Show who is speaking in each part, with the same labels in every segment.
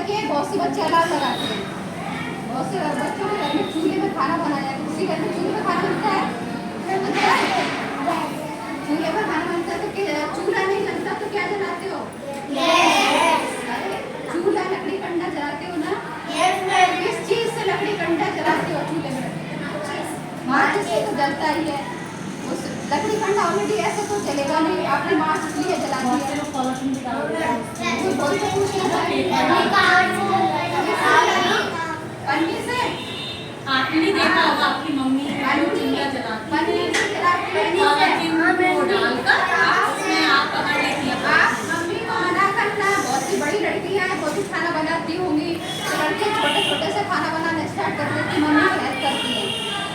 Speaker 1: के बहुत से बच्चे अलाव लगाते हैं, बहुत से बच्चों के घर में चूल्हे में खाना बनाया जाता है। किसी घर में चूल्हे में खाना बनता है, चूल्हे पर खाना बनता है तो चूल्हा नहीं लगता तो क्या जलाते हो? चूल्हा लकड़ी कंडा जलाते हो ना? किस चीज से लकड़ी कंडा जलाते हो? चूल्हे में माचिस से तो जलता ही है। उस लकड़ी कंडा ऑलरेडी ऐसे तो जलेगा नहीं, आपने माचिस लिए जलाती है। पन्नी से
Speaker 2: आपने देखा होगा आपकी मम्मी चूल्हा जलाती है,
Speaker 1: मम्मी को मना करना। बहुत सी बड़ी लड़कियां हैं, बहुत ही खाना बनाती होंगी, तो लड़कियां छोटे छोटे से खाना बनाना स्टार्ट कर देती, मम्मी की हेल्प करती हैं।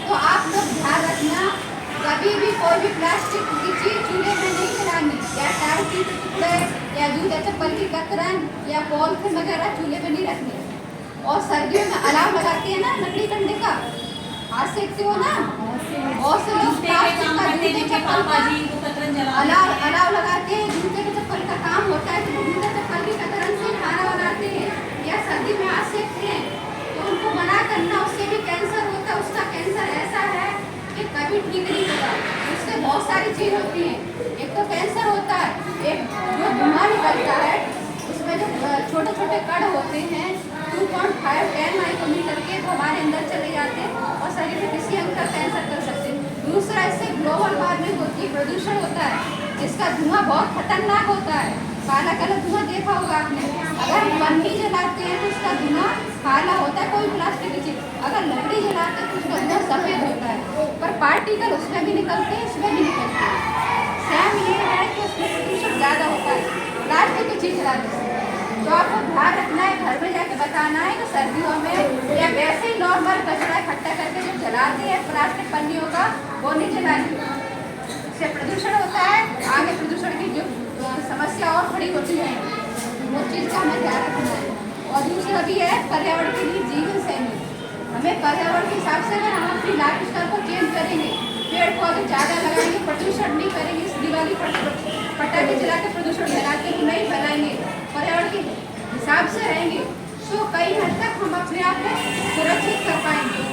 Speaker 1: तो आप लोग ध्यान रखना, कभी भी कोई भी प्लास्टिक की चीज चूल्हे में नहीं जलानी, या टायर के टुकड़े या दूध या चप्पल की कतरन या पॉलिथीन वगैरह चूल्हे में नहीं रखनी। और सर्दियों में अलाव लगाती है ना लकड़ी कंडे का, हाथ सेकते हो ना, और से लोग प्लास्टिक का जूते चप्पल का अलाव लगाते हैं। जूते के चप्पल का काम होता है तो जूते चप्पल की कतरन से खाना बनाते हैं या सर्दी में हाथ सेकते हैं, तो उनको मना करना। उससे भी कैंसर होता है, उसका कैंसर ऐसा है कि कभी ठीक नहीं होगा। उससे बहुत सारी चीज होती है, एक तो कैंसर होता है, एक जो धुआं निकलता है उसमें जो छोटे छोटे कण होते हैं 2.5-10 माइक्रोमीटर के, वो हमारे अंदर चले जाते हैं और शरीर में किसी अंग का कैंसर कर सकते हैं। दूसरा, इससे ग्लोबल वार्मिंग होती है, प्रदूषण होता है, इसका धुआं बहुत खतरनाक होता है। काला काला धुआं देखा होगा आपने। अगर पन्नी जलाते हैं तो उसका धुआं काला होता है, कोई प्लास्टिक की चीज। अगर लकड़ी जलाते हैं तो उसका धुआं सफेद होता है, पर पार्टिकल उसमें भी निकलते हैं, इसमें भी निकलते हैं। सेम ये है कि उसमें प्रदूषण ज़्यादा होता है प्लास्टिक की चीज जलाने से। तो आपको ध्यान रखना है, घर में जाके बताना है कि सर्दियों में या वैसे ही नॉर्मल कचरा इकट्ठा करके जो जलाते हैं प्लास्टिक पन्नियों का, वो नहीं जलानी, इससे प्रदूषण होता है। आगे प्रदूषण की जो समस्या और खड़ी होती है, वो चीज़ का हमें ध्यान रखना है। और दूसरा भी है पर्यावरण के लिए जीवन शैली। हमें पर्यावरण के हिसाब से अगर हम अपनी लाइफ स्टाइल को चेंज करेंगे, पेड़ पौधे ज़्यादा लगाएंगे, प्रदूषण नहीं करेंगे, इस दिवाली पटाखे जला के प्रदूषण फैलाते हुए नहीं फैलाएंगे, पर्यावरण के हिसाब से रहेंगे, तो कई हद तक हम अपने आप को सुरक्षित कर पाएंगे।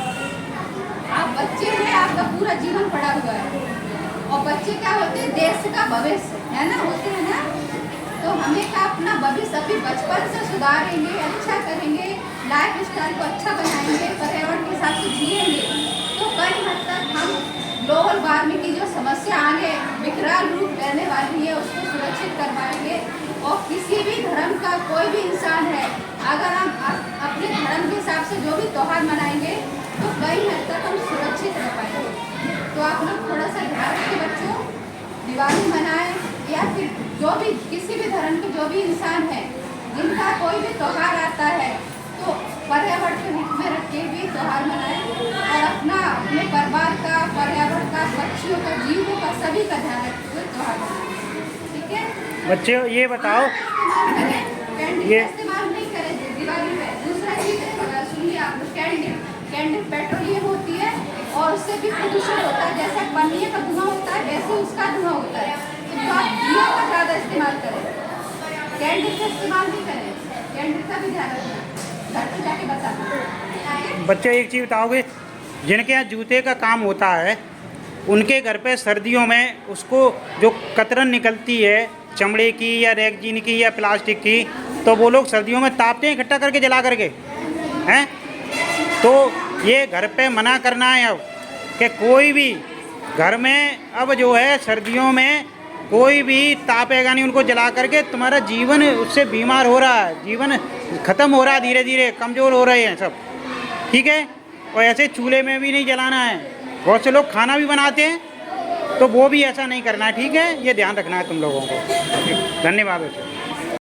Speaker 1: आप बच्चे हैं, आपका पूरा जीवन पड़ा हुआ है, और बच्चे क्या होते हैं? देश का भविष्य है ना, होते हैं ना। तो हमें का अपना भविष्य अभी बचपन से सुधारेंगे, अच्छा करेंगे, लाइफ स्टाइल को अच्छा बनाएंगे, पर्यावरण के हिसाब से जिएंगे, तो कई हद तक हम ग्लोबल वार्मिंग की जो समस्या आगे विकराल रूप लेने वाली है उसको सुरक्षित कर पाएंगे। और किसी भी धर्म का कोई भी इंसान है, अगर हम अपने धर्म के हिसाब से जो भी त्योहार मनाएंगे तो कई हद तक हम सुरक्षित रह पाएंगे। तो आप लोग थोड़ा सा ध्यान रखें बच्चों, दिवाली मनाएं या फिर जो भी किसी भी धर्म के जो भी इंसान है जिनका कोई भी त्योहार आता है, तो पर्यावरण के हित में रख के भी त्योहार मनाएं और अपने परिवार का, पर्यावरण का, पक्षियों का, जीवों का, सभी का ध्यान रखते हुए त्योहार मनाएं। ठीक है
Speaker 3: बच्चे, ये बताओ,
Speaker 1: कैंडल इस्तेमाल नहीं करें दिवाली में। दूसरा चीज सुनिए आप लोग, कैंडल पेट्रोलियम होती है और उससे भी प्रदूषण होता है। जैसा पन्नी का धुआं होता है वैसे उसका धुआं होता है, तो आप दिया का ज़्यादा इस्तेमाल करें, कैंडल का इस्तेमाल नहीं करें। कैंडल का भी ध्यान रखना, घर पर जाके बताना।
Speaker 3: बच्चे एक चीज़ बताओगे, जिनके यहाँ जूते का काम होता है उनके घर पे सर्दियों में उसको जो कतरन निकलती है चमड़े की या रेगजीन की या प्लास्टिक की, तो वो लोग सर्दियों में तापते हैं इकट्ठा करके जला करके, हैं? तो ये घर पे मना करना है अब कि कोई भी घर में अब जो है सर्दियों में कोई भी तापेगा नहीं उनको जला करके। तुम्हारा जीवन उससे बीमार हो रहा है, जीवन ख़त्म हो रहा है, धीरे धीरे कमज़ोर हो रहे हैं सब, ठीक है? और ऐसे चूल्हे में भी नहीं जलाना है। बहुत से लोग खाना भी बनाते हैं, तो वो भी ऐसा नहीं करना है, ठीक है? ये ध्यान रखना है तुम लोगों को। धन्यवाद बच्चों।